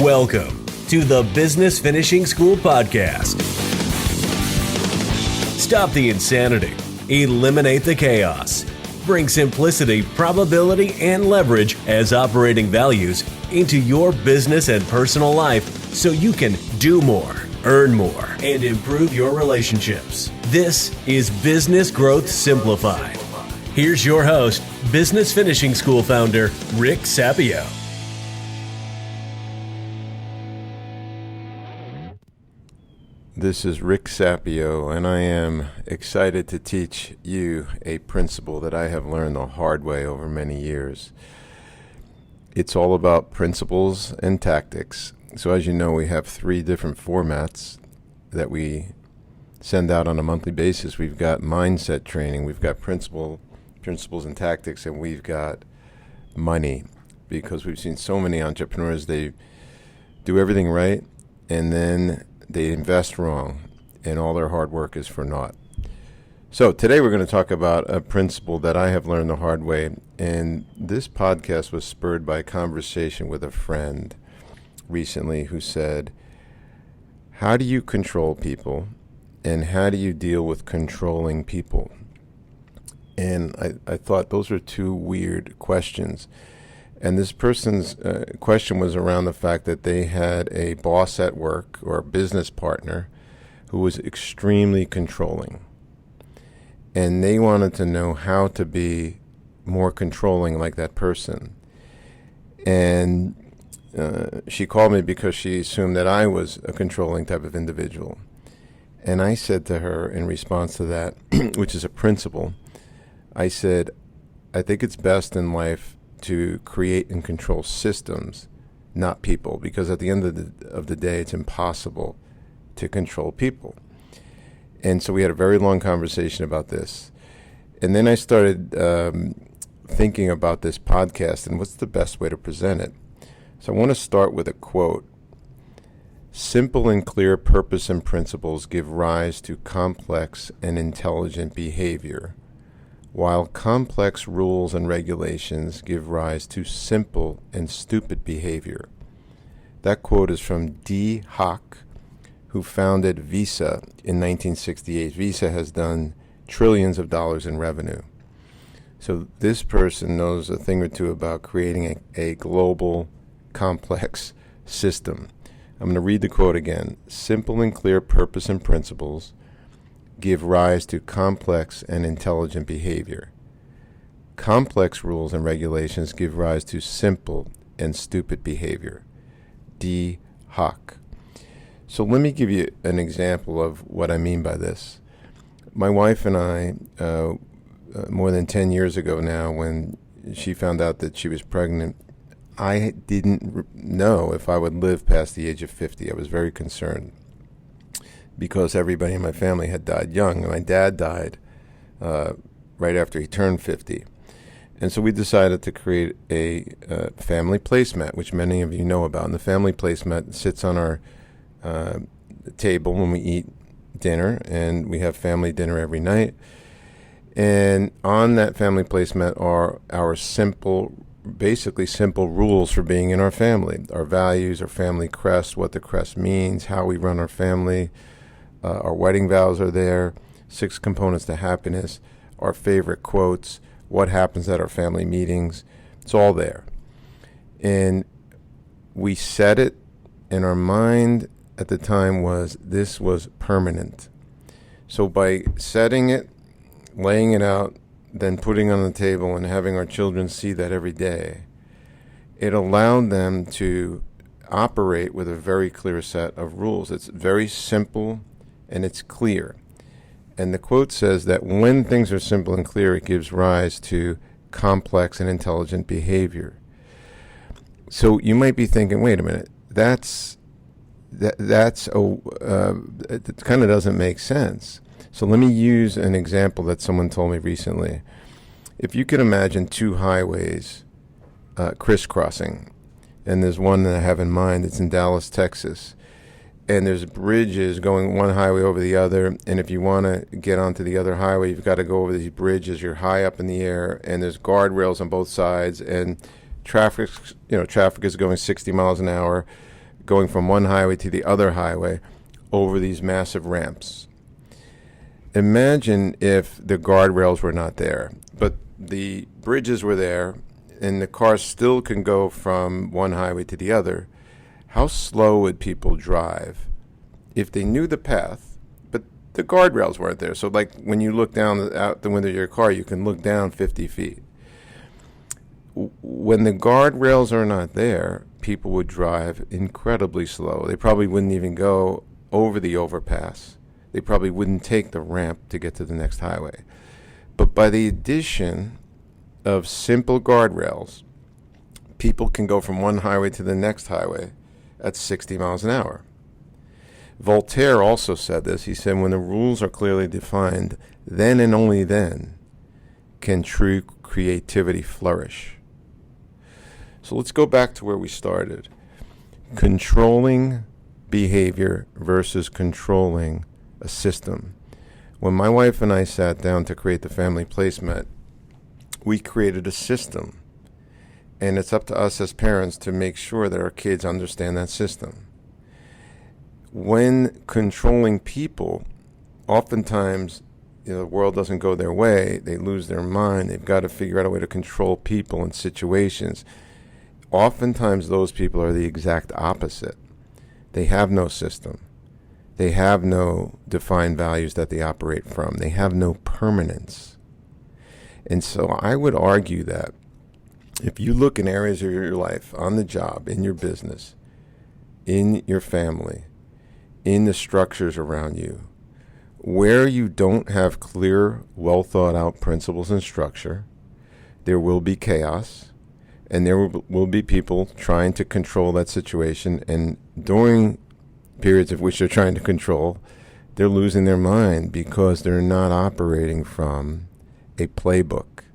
Welcome to the Business Finishing School Podcast. Stop the insanity, eliminate the chaos, bring simplicity, probability, and leverage as operating values into your business and personal life so you can do more, earn more, and improve your relationships. This is Business Growth Simplified. Here's your host, Business Finishing School founder, Rick Sapio. This is Rick Sapio, and I am excited to teach you a principle that I have learned the hard way over many years. It's all about principles and tactics. So as you know, we have 3 different formats that we send out on a monthly basis. We've got mindset training, we've got principles and tactics, and we've got money. Because we've seen so many entrepreneurs, they do everything right, and then they invest wrong, and all their hard work is for naught. So today we're going to talk about a principle that I have learned the hard way, and this podcast was spurred by a conversation with a friend recently who said, how do you control people, and how do you deal with controlling people? And I thought those are 2 weird questions. And this person's question was around the fact that they had a boss at work or a business partner who was extremely controlling. And they wanted to know how to be more controlling like that person. And she called me because she assumed that I was a controlling type of individual. And I said to her in response to that, which is a principle, I said, I think it's best in life to create and control systems, not people, because at the end of the day, it's impossible to control people. And so we had a very long conversation about this. And then I started thinking about this podcast and what's the best way to present it. So I want to start with a quote. Simple and clear purpose and principles give rise to complex and intelligent behavior, while complex rules and regulations give rise to simple and stupid behavior. That quote is from Dee Hock, who founded Visa in 1968. Visa has done trillions of dollars in revenue. So this person knows a thing or two about creating a global, complex system. I'm going to read the quote again. Simple and clear purpose and principles give rise to complex and intelligent behavior. Complex rules and regulations give rise to simple and stupid behavior. Dee Hock. So let me give you an example of what I mean by this. My wife and I, more than 10 years ago now, when she found out that she was pregnant, I didn't know if I would live past the age of 50. I was very concerned, because everybody in my family had died young. My dad died right after he turned 50. And so we decided to create a family placemat, which many of you know about. And the family placemat sits on our table when we eat dinner, and we have family dinner every night. And on that family placemat are our basically simple rules for being in our family. Our values, our family crest, what the crest means, how we run our family. Our wedding vows are there, 6 components to happiness, our favorite quotes, what happens at our family meetings. It's all there. And we set it, and our mind at the time this was permanent. So by setting it, laying it out, then putting it on the table and having our children see that every day, it allowed them to operate with a very clear set of rules. It's very simple and it's clear. And the quote says that when things are simple and clear, it gives rise to complex and intelligent behavior. So you might be thinking, wait a minute, it kind of doesn't make sense. So let me use an example that someone told me recently. If you can imagine 2 highways crisscrossing, and there's one that I have in mind, it's in Dallas, Texas, and there's bridges going one highway over the other, and if you want to get onto the other highway, you've got to go over these bridges. You're high up in the air, and there's guardrails on both sides, and traffic is going 60 miles an hour. going from one highway to the other highway over these massive ramps. Imagine if the guardrails were not there, but the bridges were there, and the cars still can go from one highway to the other. How slow would people drive if they knew the path, but the guardrails weren't there? So like when you look down out the window of your car, you can look down 50 feet. When the guardrails are not there, people would drive incredibly slow. They probably wouldn't even go over the overpass. They probably wouldn't take the ramp to get to the next highway. But by the addition of simple guardrails, people can go from one highway to the next highway at 60 miles an hour. Voltaire also said this. He said, when the rules are clearly defined, then and only then can true creativity flourish. So let's go back to where we started. Controlling behavior versus controlling a system. When my wife and I sat down to create the Family Placemat, we created a system. And it's up to us as parents to make sure that our kids understand that system. When controlling people, oftentimes the world doesn't go their way. They lose their mind. They've got to figure out a way to control people and situations. Oftentimes those people are the exact opposite. They have no system. They have no defined values that they operate from. They have no permanence. And so I would argue that if you look in areas of your life, on the job, in your business, in your family, in the structures around you, where you don't have clear, well-thought-out principles and structure, there will be chaos, and there will be people trying to control that situation, and during periods of which they're trying to control, they're losing their mind because they're not operating from a playbook,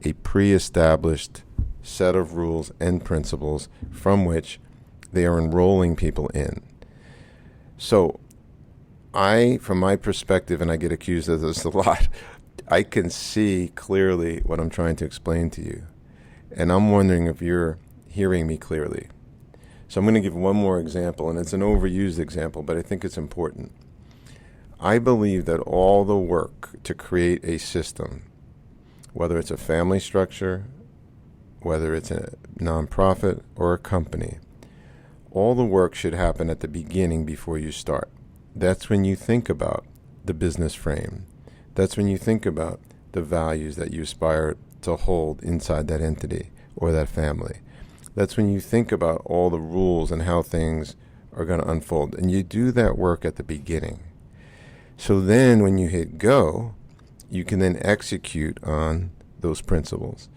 a pre-established set of rules and principles from which they are enrolling people in. So from my perspective, and I get accused of this a lot, I can see clearly what I'm trying to explain to you. And I'm wondering if you're hearing me clearly. So I'm going to give one more example, and it's an overused example, but I think it's important. I believe that all the work to create a system, whether it's a family structure, whether it's a nonprofit or a company, all the work should happen at the beginning before you start. That's when you think about the business frame. That's when you think about the values that you aspire to hold inside that entity or that family. That's when you think about all the rules and how things are going to unfold. And you do that work at the beginning. So then when you hit go, you can then execute on those principles.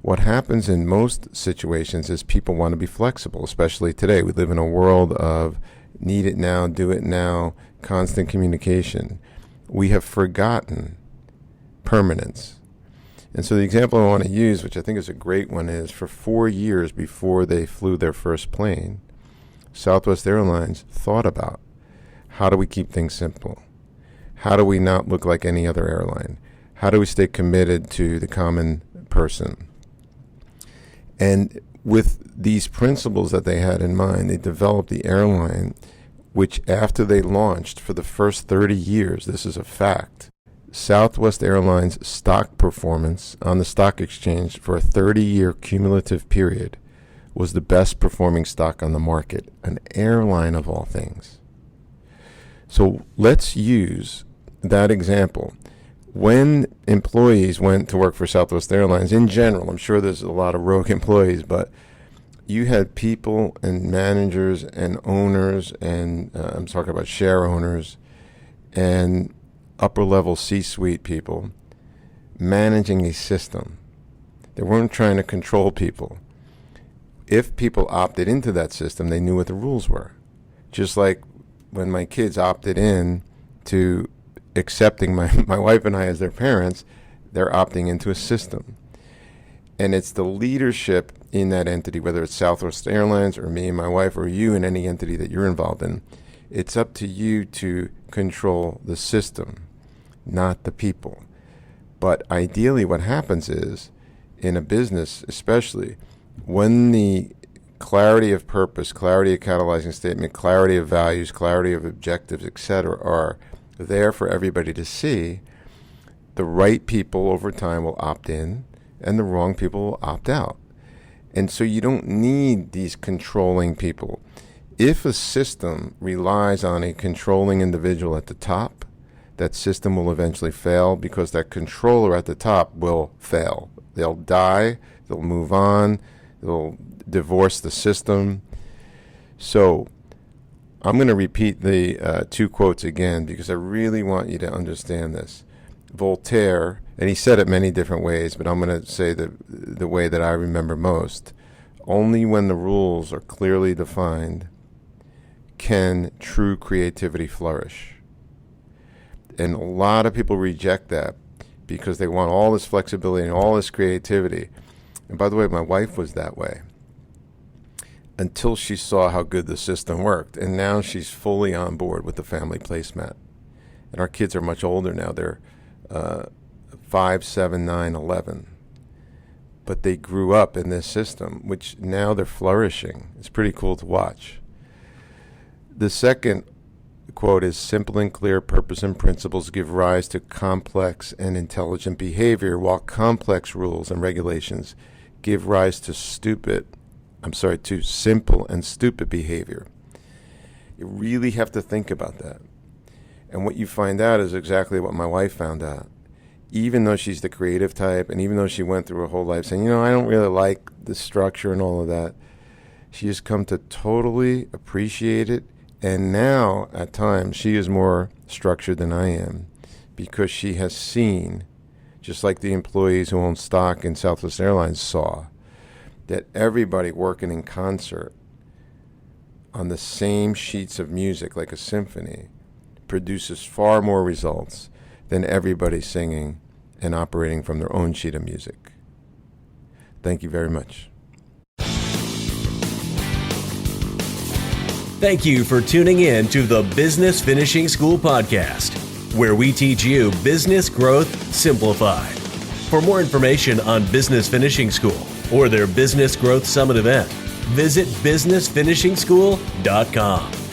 What happens in most situations is people want to be flexible, especially today. We live in a world of need it now, do it now, constant communication. We have forgotten permanence. And so the example I want to use, which I think is a great one, is for 4 years before they flew their first plane, Southwest Airlines thought about how do we keep things simple? How do we not look like any other airline? How do we stay committed to the common person? And with these principles that they had in mind, they developed the airline, which after they launched for the first 30 years, this is a fact, Southwest Airlines stock performance on the stock exchange for a 30-year cumulative period was the best performing stock on the market, an airline of all things. So let's use that example. When employees went to work for Southwest Airlines, in general, I'm sure there's a lot of rogue employees, but you had people and managers and owners, and I'm talking about share owners and upper-level C-suite people managing a system. They weren't trying to control people. If people opted into that system, they knew what the rules were. Just like when my kids opted in to accepting my wife and I as their parents, they're opting into a system. And it's the leadership in that entity, whether it's Southwest Airlines or me and my wife or you in any entity that you're involved in, it's up to you to control the system, not the people. But ideally what happens is, in a business especially, when the clarity of purpose, clarity of catalyzing statement, clarity of values, clarity of objectives, etc., are there for everybody to see, the right people over time will opt in and the wrong people will opt out. And so you don't need these controlling people. If a system relies on a controlling individual at the top, that system will eventually fail because that controller at the top will fail. They'll die, they'll move on, they'll divorce the system. So I'm going to repeat the 2 quotes again because I really want you to understand this. Voltaire, and he said it many different ways, but I'm going to say the way that I remember most. Only when the rules are clearly defined can true creativity flourish. And a lot of people reject that because they want all this flexibility and all this creativity. And by the way, my wife was that way until she saw how good the system worked. And now she's fully on board with the Family Placemat. And our kids are much older now. They're 5, 7, 9, 11. But they grew up in this system, which now they're flourishing. It's pretty cool to watch. The second quote is, simple and clear purpose and principles give rise to complex and intelligent behavior, while complex rules and regulations give rise to simple and stupid behavior. You really have to think about that. And what you find out is exactly what my wife found out. Even though she's the creative type, and even though she went through her whole life saying, I don't really like the structure and all of that, she has come to totally appreciate it. And now, at times, she is more structured than I am because she has seen, just like the employees who own stock in Southwest Airlines saw, that everybody working in concert on the same sheets of music, like a symphony, produces far more results than everybody singing and operating from their own sheet of music. Thank you very much. Thank you for tuning in to the Business Finishing School podcast, where we teach you business growth simplified. For more information on Business Finishing School or their Business Growth Summit event, visit businessfinishingschool.com.